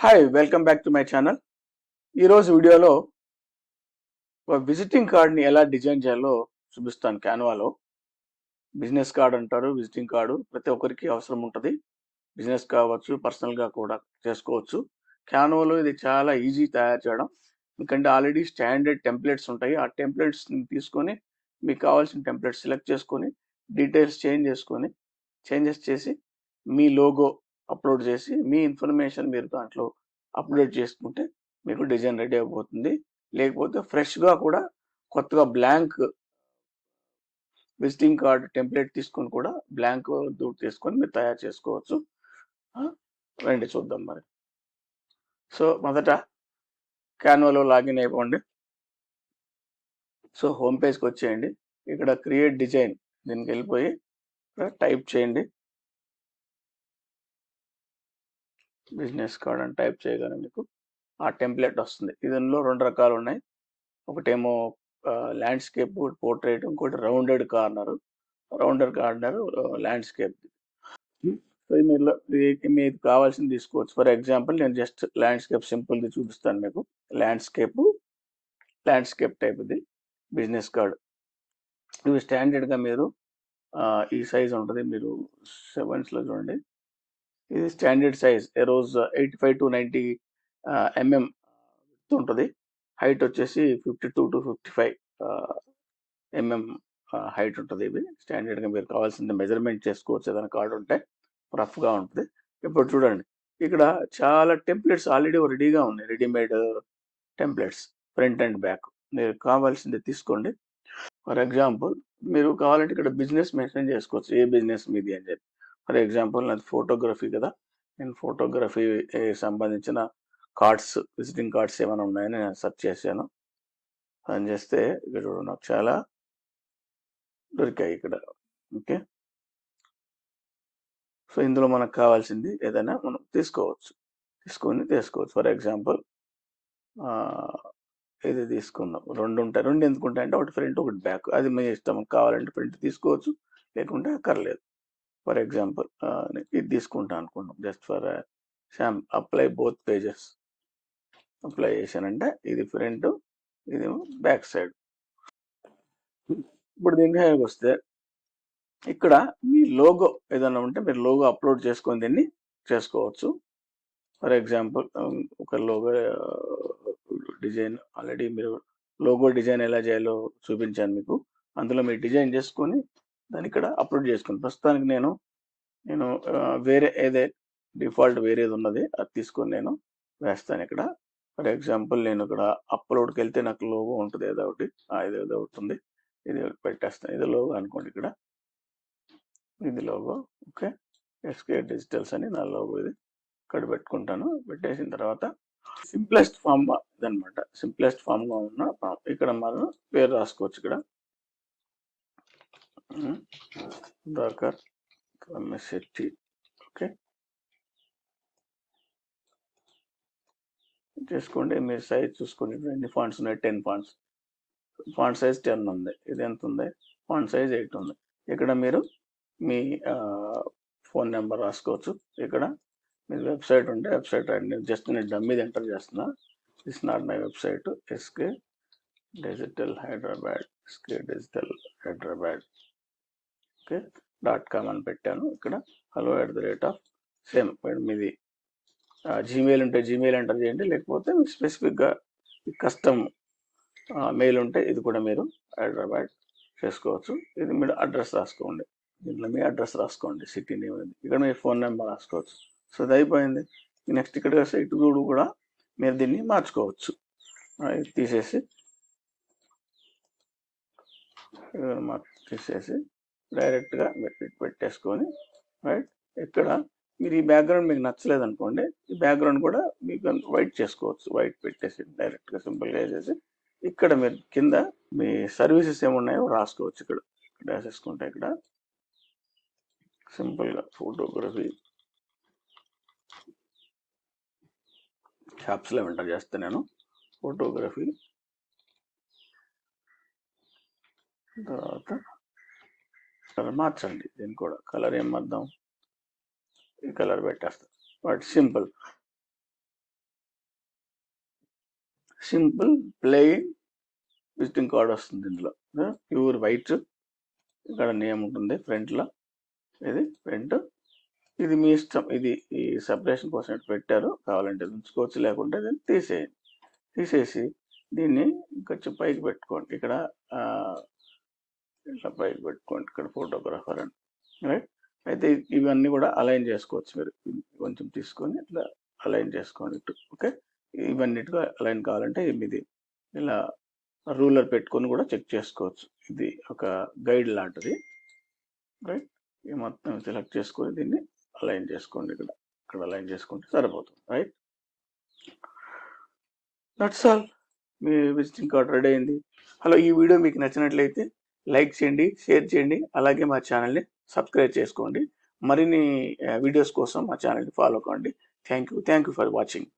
Hi welcome back to my channel. ఈరోజు వీడియోలో ఒక విజిటింగ్ కార్డ్ని ఎలా డిజైన్ చేయాలో చూపిస్తాను. క్యాన్వాలో బిజినెస్ కార్డ్ అంటారు. విజిటింగ్ కార్డు ప్రతి ఒక్కరికి అవసరం ఉంటుంది. బిజినెస్ కావచ్చు, పర్సనల్గా కూడా చేసుకోవచ్చు. క్యాన్వాలో ఇది చాలా ఈజీ తయారు చేయడం, ఎందుకంటే ఆల్రెడీ స్టాండర్డ్ టెంప్లెట్స్ ఉంటాయి. ఆ టెంప్లెట్స్ని తీసుకొని మీకు కావాల్సిన టెంప్లెట్స్ సెలెక్ట్ చేసుకొని డీటెయిల్స్ చేంజెస్ చేసి మీ లోగో అప్లోడ్ చేసి మీ ఇన్ఫర్మేషన్ మీరు దాంట్లో అప్లోడ్ చేసుకుంటే మీకు డిజైన్ రెడీ అయిపోతుంది. లేకపోతే ఫ్రెష్గా కూడా కొత్తగా బ్లాంక్ విజిటింగ్ కార్డ్ టెంప్లెట్ తీసుకొని కూడా బ్లాంక్ దూట్ తీసుకొని మీరు తయారు చేసుకోవచ్చు. రండి చూద్దాం మరి. సో మొదట క్యాన్వాలో లాగిన్ అయిపోండి. సో హోమ్ పేజ్కి వచ్చేయండి. ఇక్కడ క్రియేట్ డిజైన్ దీనికి వెళ్ళిపోయి టైప్ చేయండి బిజినెస్ కార్డ్ అని. టైప్ చేయగానే మీకు ఆ టెంప్లెట్ వస్తుంది. దీనిలో రెండు రకాలు ఉన్నాయి. ఒకటేమో ల్యాండ్స్కేప్, పోర్ట్రేట్, ఇంకోటి రౌండెడ్ కార్నర్ ల్యాండ్స్కేప్. సో మీకు కావాల్సింది తీసుకోవచ్చు. ఫర్ ఎగ్జాంపుల్ నేను జస్ట్ ల్యాండ్స్కేప్ సింపుల్ది చూపిస్తాను మీకు. ల్యాండ్స్కేప్ టైప్ ఇది బిజినెస్ కార్డ్. ఇవి స్టాండర్డ్గా మీరు ఈ సైజ్ ఉంటుంది. మీరు 7sలో చూడండి, ఇది స్టాండర్డ్ సైజ్. రోజు 85 to 90 mm ఉంటుంది. హైట్ వచ్చేసి 52 to 55 mm హైట్ ఉంటుంది. ఇవి స్టాండర్డ్గా మీరు కావాల్సింది మెజర్మెంట్ చేసుకోవచ్చు. ఏదైనా కార్డు ఉంటే రఫ్గా ఉంటుంది. ఇప్పుడు చూడండి, ఇక్కడ చాలా టెంప్లెట్స్ ఆల్రెడీ రెడీగా ఉన్నాయి. Readymade templates front and back. మీరు కావాల్సింది తీసుకోండి. ఫర్ ఎగ్జాంపుల్ మీరు కావాలంటే ఇక్కడ బిజినెస్ మెన్షన్ చేసుకోవచ్చు, ఏ బిజినెస్ మీది అని చెప్పి. ఫర్ ఎగ్జాంపుల్ నాది ఫోటోగ్రఫీ కదా, నేను ఫోటోగ్రఫీ సంబంధించిన కార్డ్స్, విజిటింగ్ కార్డ్స్ ఏమైనా ఉన్నాయని నేను సెర్చ్ చేశాను. అని చేస్తే ఇక్కడ నాకు చాలా దొరికాయి ఇక్కడ. ఓకే, సో ఇందులో మనకు కావాల్సింది ఏదైనా మనం తీసుకోవచ్చు. ఫర్ ఎగ్జాంపుల్ ఇది తీసుకుందాం. రెండు ఉంటాయి. రెండు ఎందుకు ఉంటాయంటే ఒకటి ఫ్రంట్ ఒకటి బ్యాక్. అది మీ ఇష్టం. కావాలంటే ఫ్రంట్ తీసుకోవచ్చు, లేకుంటే అక్కర్లేదు. ఫర్ ఎగ్జాంపుల్ ఇది తీసుకుంటాను అనుకున్నాం. Just for apply both pages. Apply చేశానంటే ఇది ఫ్రంట్, ఇది బ్యాక్ సైడ్. ఇప్పుడు దీనికి వస్తే ఇక్కడ మీ లోగో ఏదైనా ఉంటే మీరు లోగో అప్లోడ్ చేసుకొని దీన్ని చేసుకోవచ్చు. ఫర్ ఎగ్జాంపుల్ ఒక లోగో డిజైన్ ఆల్రెడీ మీరు లోగో డిజైన్ ఎలా చేయాలో చూపించాను మీకు. అందులో మీరు డిజైన్ చేసుకొని దాన్ని ఇక్కడ అప్లోడ్ చేసుకుని, ప్రస్తుతానికి నేను వేరే ఏదే డిఫాల్ట్ వేరేది ఉన్నది అది తీసుకొని నేను వేస్తాను ఇక్కడ. ఫర్ ఎగ్జాంపుల్ నేను ఇక్కడ అప్లోడ్కి వెళ్తే నాకు లోగో ఉంటుంది, ఏదో ఒకటి ఉంది. ఇది పెట్టేస్తాను. ఇది లోగో అనుకోండి. ఇక్కడ ఇది లోగో. ఓకే, ఎస్కే డిజిటల్స్ అని నా లోగో. ఇది ఇక్కడ పెట్టుకుంటాను. పెట్టేసిన తర్వాత సింప్లెస్ట్ ఫామ్ ఇదనమాట. సింప్లెస్ట్ ఫామ్గా ఉన్న ఇక్కడ మనం పేరు రాసుకోవచ్చు. ఇక్కడ దాకర్ రమేశెట్టి. ఓకే, చేసుకోండి. మీరు సైజ్ చూసుకోండి. ఎన్ని ఫాంట్స్ ఉన్నాయి? 10 ఫాంట్స్. ఫాంట్ సైజ్ 10 ఉంది. ఇది ఎంత ఉంది? ఫాంట్ సైజ్ 8 ఉంది. ఇక్కడ మీరు మీ ఫోన్ నెంబర్ రాసుకోవచ్చు. ఇక్కడ మీ వెబ్సైట్ ఉంటే వెబ్సైట్ రండి. జస్ట్ నేను డమ్మీది ఎంటర్ చేస్తున్నా. This not my website. SK digital Hyderabad okay .com అని పెట్టాను. ఇక్కడ hello@, సేమ్ మీది జీమెయిల్ ఉంటే జీమెయిల్ ఎంటర్ చేయండి, లేకపోతే మీకు స్పెసిఫిక్గా కస్టమ్ మెయిల్ ఉంటే ఇది కూడా మీరు హైదరాబాద్ చేసుకోవచ్చు. ఇది మీరు అడ్రస్ రాసుకోండి. దీంట్లో మీ అడ్రస్ రాసుకోండి, సిటీ నేమ్. ఇక్కడ మీ ఫోన్ నెంబర్ రాసుకోవచ్చు. సో ఇది అయిపోయింది. నెక్స్ట్ ఇక్కడ ఇటు కూడా మీరు దీన్ని మార్చుకోవచ్చు. తీసేసి డైరెక్ట్గా పెట్టేసుకొని రైట్. ఇక్కడ మీరు ఈ బ్యాక్గ్రౌండ్ మీకు నచ్చలేదు అనుకోండి, ఈ బ్యాక్గ్రౌండ్ కూడా మీకు వైట్ చేసుకోవచ్చు. వైట్ పెట్టేసి డైరెక్ట్గా సింపుల్గా వేసేసి ఇక్కడ మీరు కింద మీ సర్వీసెస్ ఏమున్నాయో రాసుకోవచ్చు. ఇక్కడ వేసేసుకుంటే ఇక్కడ సింపుల్గా ఫోటోగ్రఫీ షాప్స్లో ఎంటర్ చేస్తే నేను ఫోటోగ్రఫీ, తర్వాత కలర్ మార్చండి. దీన్ని కూడా కలర్ ఏం మార్దాం? ఈ కలర్ పెట్టేస్తాం. But simple. Simple plain visiting card వస్తుంది ఇందులో. ప్యూర్ వైట్, ఇక్కడ నేమ్ ఉంటుంది ఫ్రంట్లో. ఇది ఫ్రంట్, ఇది మీ ఇష్టం. ఇది ఈ సెపరేషన్ కోసం ఇటు పెట్టారు, కావాలంటే ఉంచుకోవచ్చు, లేకుంటే దీన్ని తీసేసి దీన్ని కొంచెం పైకి పెట్టుకోండి. ఇక్కడ ఇట్లా పైకి పెట్టుకోండి, ఇక్కడ ఫోటోగ్రాఫర్ అని, రైట్. అయితే ఇవన్నీ కూడా అలైన్ చేసుకోవచ్చు. మీరు కొంచెం తీసుకొని ఇట్లా అలైన్ చేసుకోండి ఇటు. ఓకే, ఇవన్నిటిగా అలైన్ కావాలంటే ఇది ఇలా రూలర్ పెట్టుకొని కూడా చెక్ చేసుకోవచ్చు. ఇది ఒక గైడ్ లాంటిది, రైట్. ఇది మొత్తం సెలెక్ట్ చేసుకొని దీన్ని అలైన్ చేసుకోండి. ఇక్కడ అలైన్ చేసుకుంటే సరిపోతుంది, right. That's all. Me visiting card ready అయింది. హలో, ఈ వీడియో మీకు నచ్చినట్లయితే లైక్ చేయండి, షేర్ చేయండి, అలాగే మా ఛానల్ని సబ్స్క్రైబ్ చేసుకోండి. మరిన్ని వీడియోస్ కోసం మా ఛానల్ని ఫాలో కండి. Thank you for watching.